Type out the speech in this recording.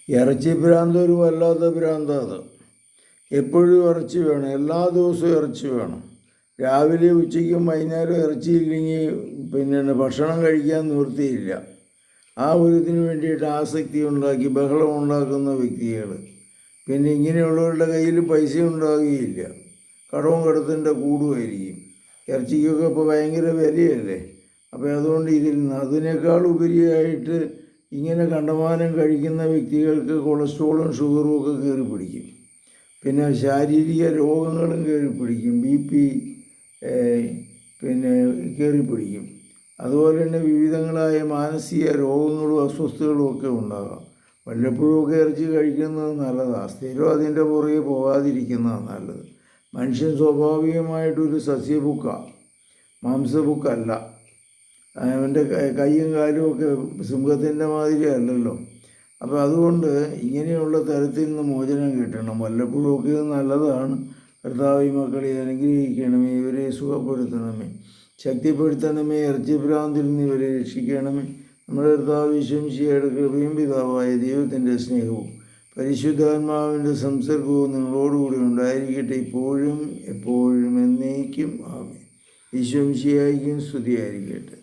ഇറച്ചി ഭ്രാന്ത് ഒരു വല്ലാത്ത ഭ്രാന്താണ് അത്. എപ്പോഴും ഇറച്ചി വേണം, എല്ലാ ദിവസവും ഇറച്ചി വേണം. രാവിലെ ഉച്ചയ്ക്കും വൈകുന്നേരം ഇറച്ചിയില്ലെങ്കിൽ പിന്നെ ഭക്ഷണം കഴിക്കാൻ നിവൃത്തിയില്ല. ആ ഒരു ഇതിന് വേണ്ടിയിട്ട് ആസക്തി ഉണ്ടാക്കി ബഹളം ഉണ്ടാക്കുന്ന വ്യക്തികൾ. പിന്നെ ഇങ്ങനെയുള്ളവരുടെ കയ്യിൽ പൈസ ഉണ്ടാകുകയില്ല, കടവും കടത്തിൻ്റെ കൂടുമായിരിക്കും. ഇറച്ചിക്കൊക്കെ ഇപ്പോൾ ഭയങ്കര വിലയല്ലേ. അപ്പോൾ അതുകൊണ്ട് അതിനേക്കാൾ ഉപരിയായിട്ട് ഇങ്ങനെ കണ്ടമാനം കഴിക്കുന്ന വ്യക്തികൾക്ക് കൊളസ്ട്രോളും ഷുഗറും ഒക്കെ കയറി പിടിക്കും. പിന്നെ ശാരീരിക രോഗങ്ങളും കയറി പിടിക്കും, BP പിന്നെ കയറി പിടിക്കും. അതുപോലെ തന്നെ വിവിധങ്ങളായ മാനസിക രോഗങ്ങളും അസ്വസ്ഥതകളും ഒക്കെ ഉണ്ടാകാം. വല്ലപ്പോഴുമൊക്കെ ഇറച്ചി കഴിക്കുന്നത് നല്ലതാണ്, സ്ഥിരം അതിൻ്റെ പുറകെ പോകാതിരിക്കുന്നതാണ് നല്ലത്. മനുഷ്യൻ സ്വാഭാവികമായിട്ടൊരു സസ്യബുക്കാണ്, മാംസബുക്കല്ല. അവൻ്റെ കൈയും കാലും ഒക്കെ സിംഹത്തിൻ്റെ മാതിരി അല്ലല്ലോ. അപ്പോൾ അതുകൊണ്ട് ഇങ്ങനെയുള്ള തരത്തിൽ നിന്ന് മോചനം കിട്ടണം. വല്ലപ്പോഴുമൊക്കെ ഇത് നല്ലതാണ്. കർത്താവ് മക്കളെ അനുഗ്രഹിക്കണമേ, ഇവരെ സുഖപ്പെടുത്തണമേ, ശക്തിപ്പെടുത്തണമേ, ഇറച്ചി ഭ്രാന്തിൽ നിന്ന് ഇവരെ രക്ഷിക്കണമേ. നമ്മുടെ കർത്താവ് യേശുമിശിഹായുടെ കൃപയും പിതാവായ ദൈവത്തിൻ്റെ സ്നേഹവും പരിശുദ്ധാത്മാവിൻ്റെ സംസർഗവും നിങ്ങളോടുകൂടി ഉണ്ടായിരിക്കട്ടെ, ഇപ്പോഴും എപ്പോഴും എന്നേക്കും. ആമേൻ. യേശുമിശിഹായ്ക്കും സ്തുതിയായിരിക്കട്ടെ.